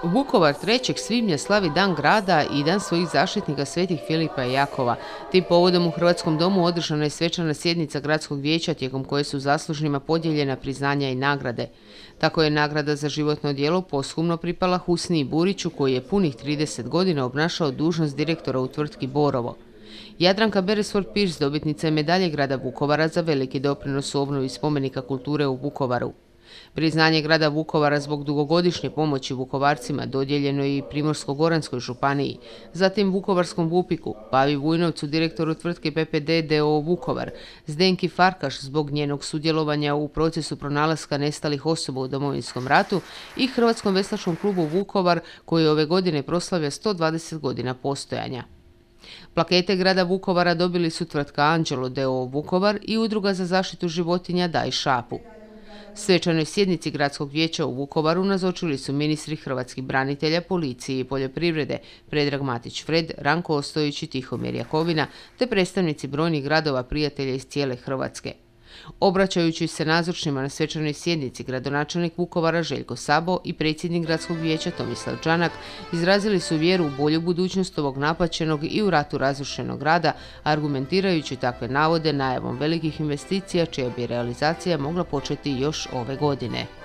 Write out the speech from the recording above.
Vukovar 3. svibnja slavi Dan grada i dan svojih zaštitnika svetih Filipa i Jakova. Tim povodom u Hrvatskom domu održana je svečana sjednica gradskog vijeća tijekom koje su zaslužnima podijeljena priznanja i nagrade. Tako je nagrada za životno djelo posthumno pripala Husniji Buriću koji je punih 30 godina obnašao dužnost direktora u tvrtki Borovo. Jadranka Beresford-Pierce dobitnica je medalje grada Vukovara za veliki doprinos u obnovi spomenika kulture u Vukovaru. Priznanje grada Vukovara zbog dugogodišnje pomoći Vukovarcima dodijeljeno je i Primorsko-goranskoj županiji, zatim Vukovarskom Vupiku, Pavi Vujnovcu, direktoru tvrtke PPD d.o.o. Vukovar, Zdenki Farkaš zbog njenog sudjelovanja u procesu pronalaska nestalih osoba u Domovinskom ratu i Hrvatskom veslačkom klubu Vukovar koji ove godine proslavlja 120 godina postojanja. Plakete grada Vukovara dobili su tvrtka Anđelo d.o.o. Vukovar i Udruga za zaštitu životinja Daj šapu. Svečanoj sjednici gradskog vijeća u Vukovaru nazočili su ministri hrvatskih branitelja, policije i poljoprivrede Predrag Matić Fred, Ranko Ostojić i Tihomir Jakovina, te predstavnici brojnih gradova prijatelja iz cijele Hrvatske. Obraćajući se nazočnima na svečanoj sjednici, gradonačelnik Vukovara Željko Sabo i predsjednik gradskog vijeća Tomislav Čanak izrazili su vjeru u bolju budućnost ovog napaćenog i u ratu razrušenog grada, argumentirajući takve navode najavom velikih investicija čija bi realizacija mogla početi još ove godine.